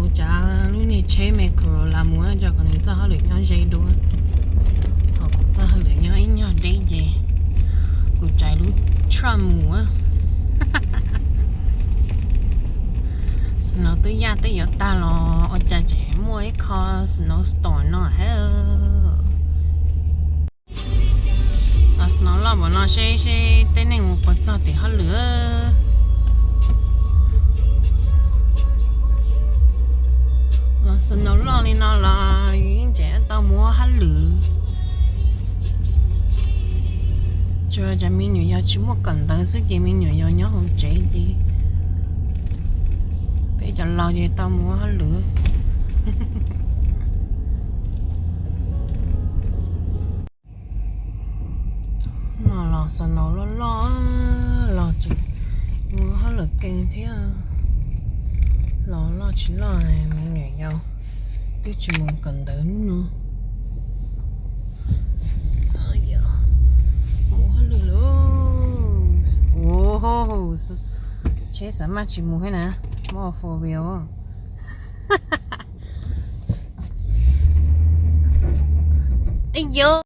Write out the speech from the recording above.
ủa chả lúc này chế mẹ cửa làm mua cho con này cho họ được nhau dây đua họ cũng cho họ được nhau ít nhau đấy gì cũng chạy lúc Trump mua nó tới nhà tới giờ ta lo ở chợ trẻ mua cái kho snow store nó hết nó là bọn nó sẽ tên này một con cho thì họ lửa nó lo nên nó là những trẻ tao mua họ lửa cho cho mình nhiều giờ chỉ một cần tới sức gì mình nhiều giờ nhớ không chế gì bây giờ lo gì tao mua họ lửa nó lo sao nó lo chỉ mua họ lửa kinh thế à lo chỉ lo mình nghề nhau tôi chỉ muốn cần tới nữa mua họ lửa chế sao mà chỉ mua cái nè mua phô biểu ấy vô